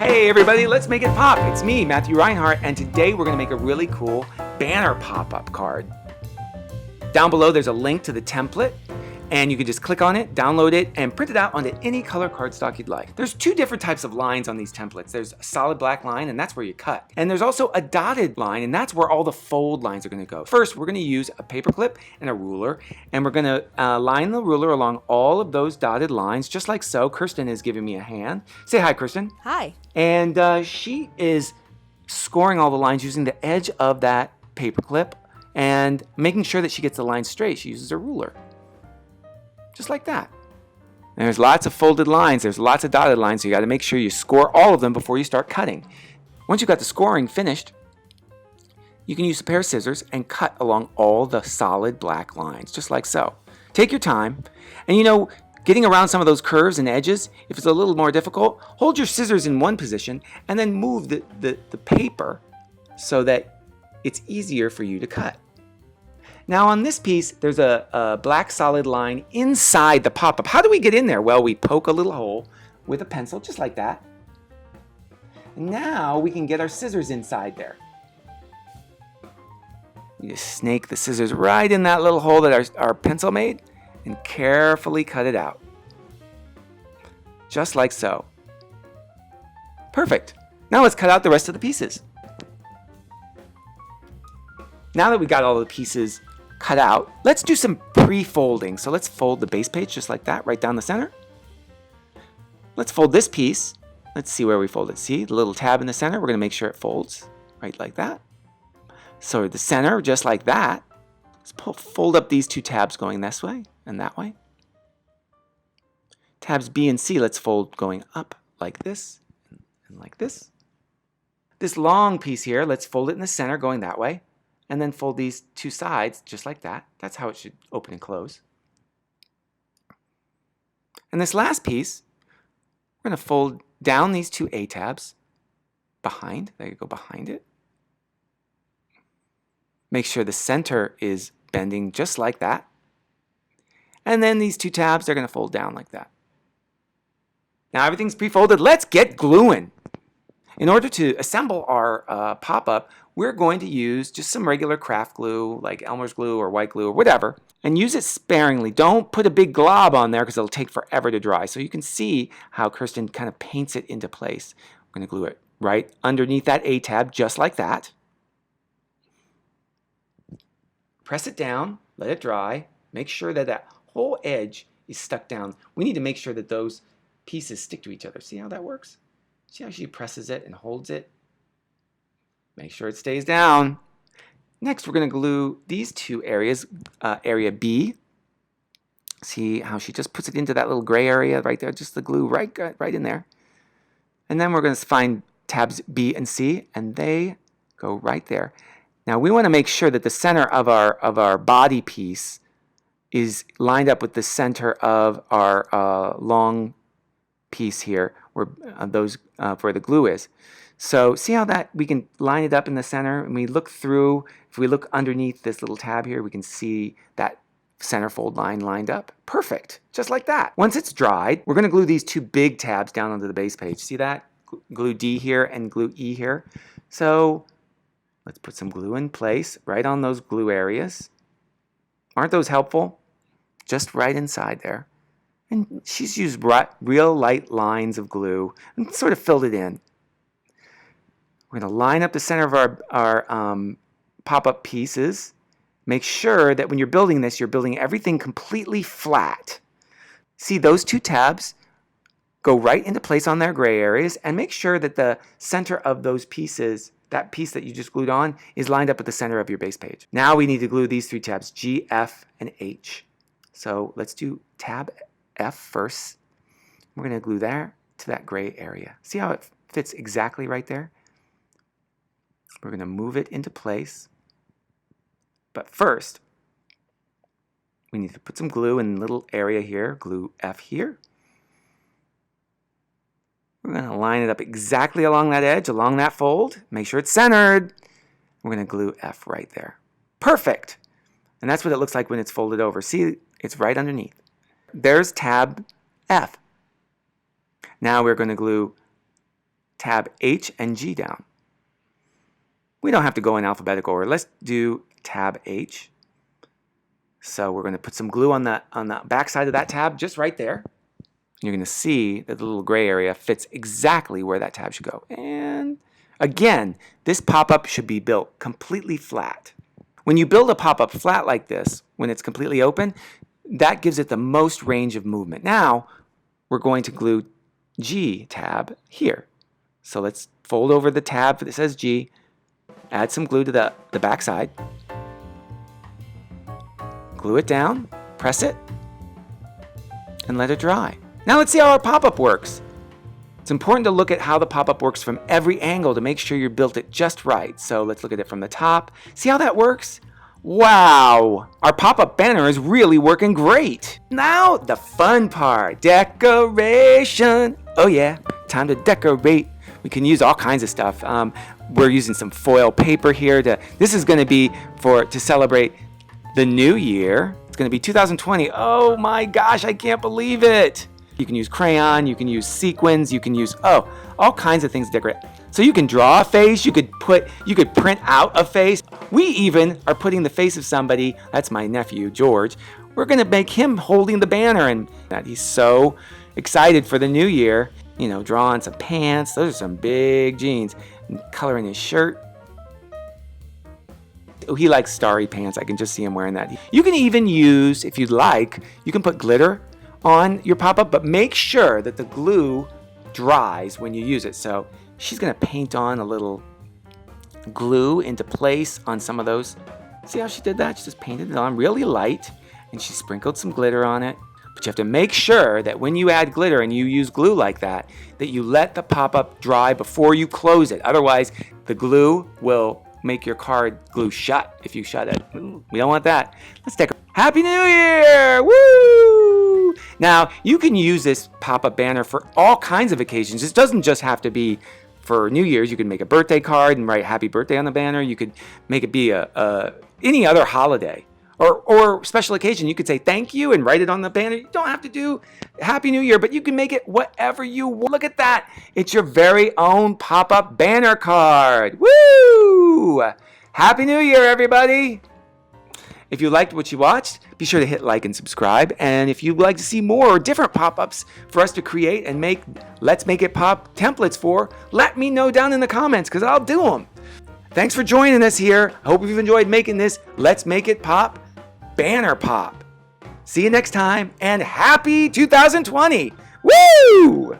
Hey everybody, let's make it pop. It's me, Matthew Reinhart, and today we're going to make a really cool banner pop-up card. Down below there's a link to the template, and you can just click on it, download it, and print it out onto any color cardstock you'd like. There's two different types of lines on these templates. There's a solid black line, and that's where you cut. And there's also a dotted line, and that's where all the fold lines are going to go. First, we're going to use a paper clip and a ruler, and we're going to line the ruler along all of those dotted lines, just like so. Kirsten is giving me a hand. Say hi, Kirsten. Hi. And she is scoring all the lines using the edge of that paper clip and making sure that she gets the line straight. She uses a ruler. Just like that. And there's lots of folded lines. There's lots of dotted lines, so you got to make sure you score all of them before you start cutting. Once you've got the scoring finished, you can use a pair of scissors and cut along all the solid black lines, just like so. Take your time. And you know, getting around some of those curves and edges, if it's a little more difficult, hold your scissors in one position and then move the paper so that it's easier for you to cut. Now on this piece, there's a black solid line inside the pop-up. How do we get in there? Well, we poke a little hole with a pencil, just like that. Now we can get our scissors inside there. You just snake the scissors right in that little hole that our pencil made and carefully cut it out. Just like so. Perfect. Now let's cut out the rest of the pieces. Now that we got all the pieces cut out, let's do some pre-folding. So let's fold the base page just like that, right down the center. Let's fold this piece. Let's see where we fold it. See the little tab in the center? We're going to make sure it folds right like that. So the center, just like that. Let's fold up these two tabs going this way and that way. Tabs B and C, let's fold going up like this and like this. This long piece here, let's fold it in the center going that way. And then fold these two sides just like that. That's how it should open and close. And this last piece, we're going to fold down these two A tabs behind. There you go, behind it. Make sure the center is bending just like that. And then these two tabs, they're going to fold down like that. Now everything's pre-folded. Let's get gluing. In order to assemble our pop-up, we're going to use just some regular craft glue, like Elmer's glue or white glue or whatever, and use it sparingly. Don't put a big glob on there because it'll take forever to dry. So you can see how Kirsten kind of paints it into place. We're going to glue it right underneath that A tab, just like that. Press it down, let it dry. Make sure that that whole edge is stuck down. We need to make sure that those pieces stick to each other. See how that works? See how she presses it and holds it? Make sure it stays down. Next, we're going to glue these two areas, area B. See how she just puts it into that little gray area right there, just the glue right in there. And then we're going to find tabs B and C, and they go right there. Now we want to make sure that the center of our body piece is lined up with the center of our long piece here, where where the glue is. So see how that we can line it up in the center, and we look through. If we look underneath this little tab here, we can see that center fold line lined up. Perfect, just like that. Once it's dried, we're going to glue these two big tabs down onto the base page. See that? Glue D here and glue E here. So let's put some glue in place right on those glue areas. Aren't those helpful? Just right inside there. And she's used real light lines of glue and sort of filled it in. We're going to line up the center of our pop-up pieces. Make sure that when you're building this, you're building everything completely flat. See, those two tabs go right into place on their gray areas, and make sure that the center of those pieces, that piece that you just glued on, is lined up at the center of your base page. Now we need to glue these three tabs, G, F, and H. So let's do tab F first. We're going to glue there to that gray area. See how it fits exactly right there? We're going to move it into place. But first, we need to put some glue in the little area here. Glue F here. We're going to line it up exactly along that edge, along that fold. Make sure it's centered. We're going to glue F right there. Perfect. And that's what it looks like when it's folded over. See, it's right underneath. There's tab F. Now we're going to glue tab H and G down. We don't have to go in alphabetical order. Let's do tab H. So we're going to put some glue on the back side of that tab, just right there. You're going to see that the little gray area fits exactly where that tab should go. And again, this pop-up should be built completely flat. When you build a pop-up flat like this, when it's completely open, that gives it the most range of movement. Now, we're going to glue G tab here. So let's fold over the tab that says G, add some glue to the back side, glue it down, press it, and let it dry. Now let's see how our pop-up works. It's important to look at how the pop-up works from every angle to make sure you built it just right. So let's look at it from the top. See how that works? Wow! Our pop-up banner is really working great. Now the fun part, decoration. Oh yeah, time to decorate. We can use all kinds of stuff. We're using some foil paper here. This is going to be to celebrate the new year. It's going to be 2020. Oh my gosh, I can't believe it. You can use crayon, you can use sequins, you can use all kinds of things to decorate. So you can draw a face, you could print out a face. We even are putting the face of somebody, that's my nephew, George. We're gonna make him holding the banner, and that he's so excited for the new year. You know, draw on some pants, those are some big jeans, and coloring his shirt. Oh, he likes starry pants, I can just see him wearing that. You can even use, if you'd like, you can put glitter on your pop-up, but make sure that the glue dries when you use it. So she's gonna paint on a little glue into place on some of those. See how she did that? She just painted it on really light, and she sprinkled some glitter on it. But you have to make sure that when you add glitter and you use glue like that, that you let the pop-up dry before you close it. Otherwise, the glue will make your card glue shut if you shut it. Ooh, we don't want that. Let's take a Happy New Year! Woo! Now, you can use this pop-up banner for all kinds of occasions. This doesn't just have to be for New Year's. You can make a birthday card and write Happy Birthday on the banner. You could make it be any other holiday or special occasion. You could say thank you and write it on the banner. You don't have to do Happy New Year, but you can make it whatever you want. Look at that. It's your very own pop-up banner card. Woo! Happy New Year, everybody. If you liked what you watched, be sure to hit like and subscribe. And if you'd like to see more different pop-ups for us to create and make Let's Make It Pop templates for, let me know down in the comments, because I'll do them. Thanks for joining us here. I hope you've enjoyed making this Let's Make It Pop banner pop. See you next time, and happy 2020. Woo!